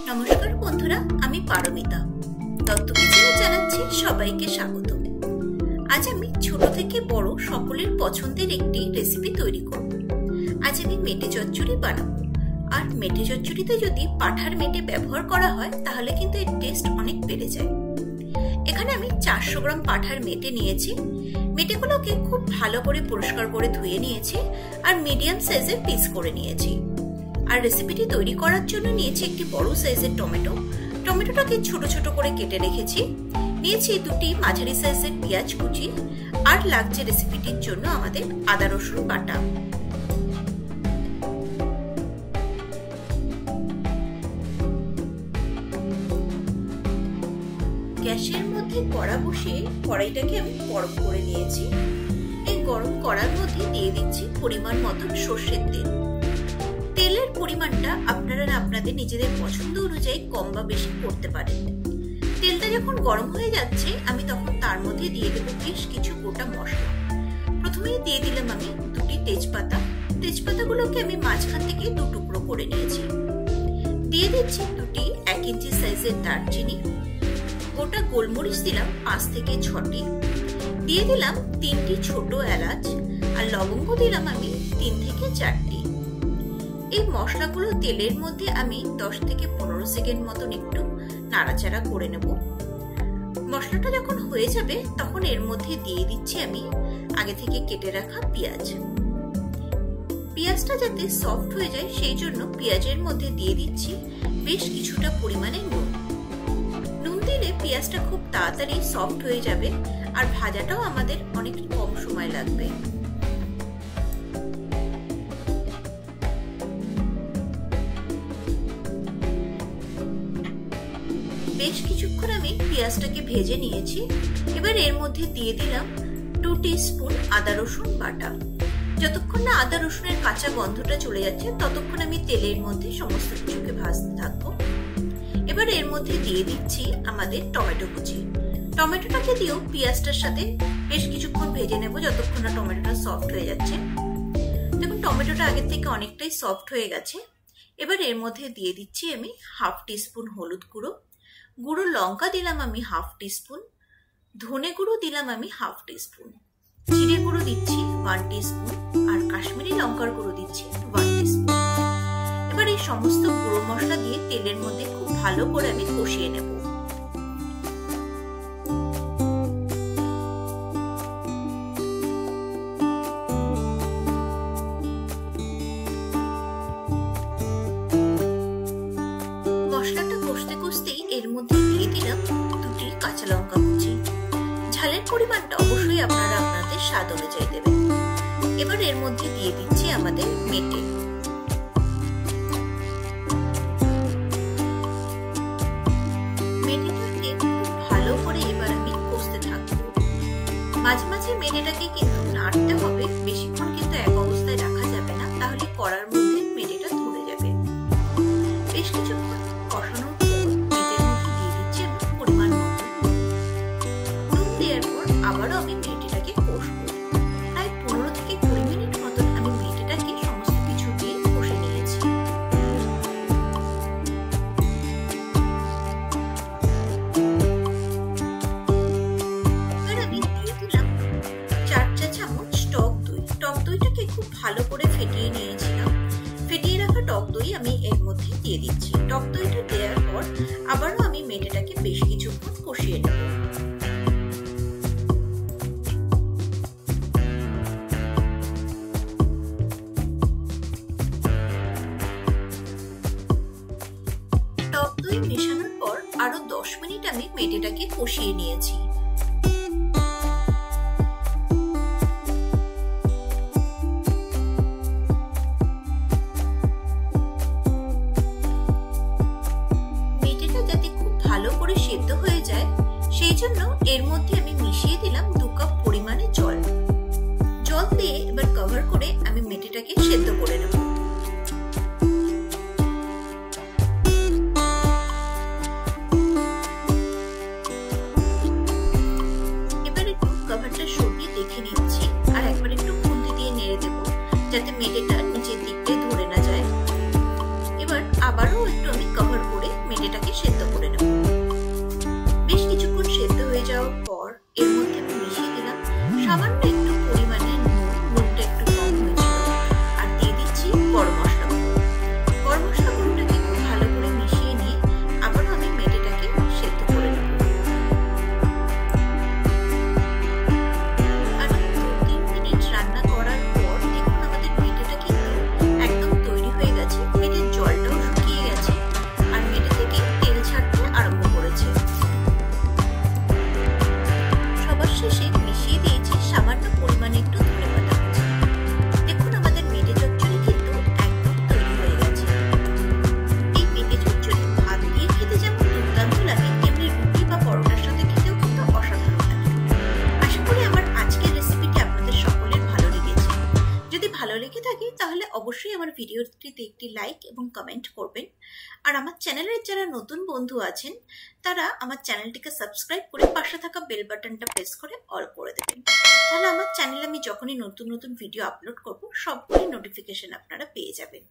নমস্কার বন্ধুরা, আমি পারমিতা দত্ত কিচেনে জানাচ্ছি সবাইকে স্বাগত। আজ আমি ছোট থেকে বড় সকলের পছন্দের একটি রেসিপি তৈরি করব। আজ আমি মেটে চচ্চড়ি বানাবো। আর মেটে চচ্চড়িতে যদি পাঠার মেটে ব্যবহার করা হয় তাহলে কিন্তু এর টেস্ট অনেক বেড়ে যায়। এখানে আমি 400 গ্রাম পাঠার মেটে নিয়েছি। মেটেগুলোকে খুব ভালো করে পরিষ্কার করে ধুয়ে নিয়েছি আর মিডিয়াম সাইজের পিস করে নিয়েছি। আর রেসিপিটি তৈরি করার জন্য নিয়েছি একটি বড় সাইজের টমেটো। টমেটোটাকে ছোট ছোট করে কেটে রেখেছি। নিয়েছি দুটি মাঝারি সাইজের পেঁয়াজ কুচি। আর লাগছে রেসিপিটির জন্য আমাদের আদা রসুন বাটা। গ্যাসের মধ্যে কড়া বসিয়ে কড়াইটাকে আমি গরম করে নিয়েছি। এই গরম কড়ার মধ্যে দিয়ে দিচ্ছি পরিমাণ মতন সর্ষের তেল। তেলের পরিমাণটা আপনারা আপনাদের নিজেদের পছন্দ অনুযায়ী কম বা বেশি করতে পারেন। তেলটা যখন গরম হয়ে যাচ্ছে আমি তখন তার মধ্যে দিয়ে দেবো বেশ কিছু গোটা মশলা। প্রথমেই দিয়ে দিলাম আমি দুটি তেজপাতা। তেজপাতাগুলোকে আমি মাঝখান থেকে দু টুকরো করে নিয়েছি। দিয়ে দিচ্ছি দুটি 1 ইঞ্চি সাইজের দারচিনি। গোটা গোলমরিচ দিলাম 5 থেকে 6টি। দিয়ে দিলাম 3টি ছোট এলাচ। আর লবঙ্গ দিলাম আমি 3 থেকে 4টি। এই মশলাগুলো তেলের মধ্যে আমি 10 থেকে 15 সেকেন্ড মতন একটু নাড়াচাড়া করে নেব। মশলাটা যখন হয়ে যাবে তখন এর মধ্যে দিয়ে দিচ্ছি আমি আগে থেকে কেটে রাখা পেঁয়াজ। পেঁয়াজটা যাতে সফট হয়ে যায় সেই জন্য পেঁয়াজের মধ্যে দিয়ে দিচ্ছি বেশ কিছুটা পরিমাণে নুন। নুন দিলে পেঁয়াজটা খুব তাড়াতাড়ি সফট হয়ে যাবে আর ভাজাটাও আমাদের অনেক কম সময় লাগবে। বেশ কিছুক্ষণ আমি পেঁয়াজটাকে ভেজে নিয়েছি। এবার এর মধ্যে দিয়ে দিলাম 2 টিস্পুন আদা রসুন বাটা। যতক্ষণ না আদা রসুনের কাঁচা গন্ধটা চলে যাচ্ছে ততক্ষণ আমি তেলের মধ্যে সমস্ত কিছুকে ভাজতে থাকবো। এবার এর মধ্যে দিয়ে দিচ্ছি আমাদের টমেটো কুচি। টমেটোটাকে দিয়েও পেঁয়াজটার সাথে বেশ কিছুক্ষণ ভেজে নেব যতক্ষণ না টমেটোটা সফট হয়ে যাচ্ছে। দেখুন টমেটোটা আগের থেকে অনেকটাই সফট হয়ে গেছে। এবার এর মধ্যে দিয়ে দিচ্ছি আমি 1/2 টিস্পুন হলুদ গুঁড়ো। গুঁড়ো লঙ্কা দিলাম আমি 1/2 টিস্পুন। ধনে গুঁড়ো দিলাম আমি 1/2 টিস্পুন। জিরে গুঁড়ো দিচ্ছি 1 টিস্পুন। আর কাশ্মীরি লঙ্কার গুঁড়ো দিচ্ছি 1 টিস্পুন। এবার এই সমস্ত গুঁড়ো মশলা দিয়ে তেলের মধ্যে খুব ভালো করে আমি কষিয়ে নেব। মশলাটা কষতে কষতেই এর মধ্যে দিয়ে দিলাম দুটি কাঁচা লঙ্কা কুচি। ঝালের পরিমাণটা অবশ্যই আপনারা আপনাদের স্বাদ অনুযায়ী দেবেন। এবার এর মধ্যে দিয়ে দিচ্ছি আমাদের মেটে। মেটেটাকে খুব ভালো করে এবার আমি কষতে থাকবো। মাঝে মাঝে মেটেটাকে কিন্তু নাড়তে হবে, বেশিক্ষণ কিন্তু এক অবস্থায় রাখা যাবে না, তাহলে কড়ার মধ্যে মেটেটা ধরে যাবে। বেশ কিছুক্ষণ কষানোর পর মেটের মধ্যে দিয়ে দিচ্ছি আমি পরিমাণ মতো নুন। দেওয়ার পর আবারও আমি মেটেটাকে কষবো। প্রায় 15 থেকে 20 মিনিট মতন আমি মেটেটাকে সমস্ত কিছু দিয়ে কষে নিয়েছি। এবার আমি দিয়ে দিলাম 4 চা চামচ টক দই। টক দইটাকে খুব ভালো করে ফেটিয়ে নিয়েছিলাম। ফেটিয়ে রাখা টক দই আমি এর মধ্যে দিয়ে দিচ্ছি। টক দইটা দেওয়ার পর আবারও আমি মেটেটাকে বেশ কিছুক্ষণ কষিয়ে নেব। টক দই মেশানোর পর আরো 10 মিনিট আমি মেটেটাকে কষিয়ে নিয়েছি। ভালো করে সেদ্ধ হয়ে যায় সেই জন্য এর মধ্যে আমি মিশিয়ে দিলাম 2 কাপ পরিমাণে জল। জল দিয়ে এবার কভার করে আমি মেটেটাকে সেদ্ধ করে নেব। এবার একটু কভারটা সরিয়ে দেখে নিচ্ছি আর একবার একটু খুন্তি দিয়ে নেড়ে দেবো যাতে মেটেটা নিচের দিকটায় ধরে না যায়। এবার আবারও একটু আমি কভার করে মেটে লাইক এবং কমেন্ট করবেন। আর আমার চ্যানেলের যারা নতুন বন্ধু আছেন তারা আমার চ্যানেলটিকে সাবস্ক্রাইব করে পাশে থাকা বেল বাটনটা প্রেস করে অল করে দেবেন। তাহলে আমার চ্যানেলে আমি যখনই নতুন নতুন ভিডিও আপলোড করব সবগুলি নোটিফিকেশন আপনারা পেয়ে যাবেন।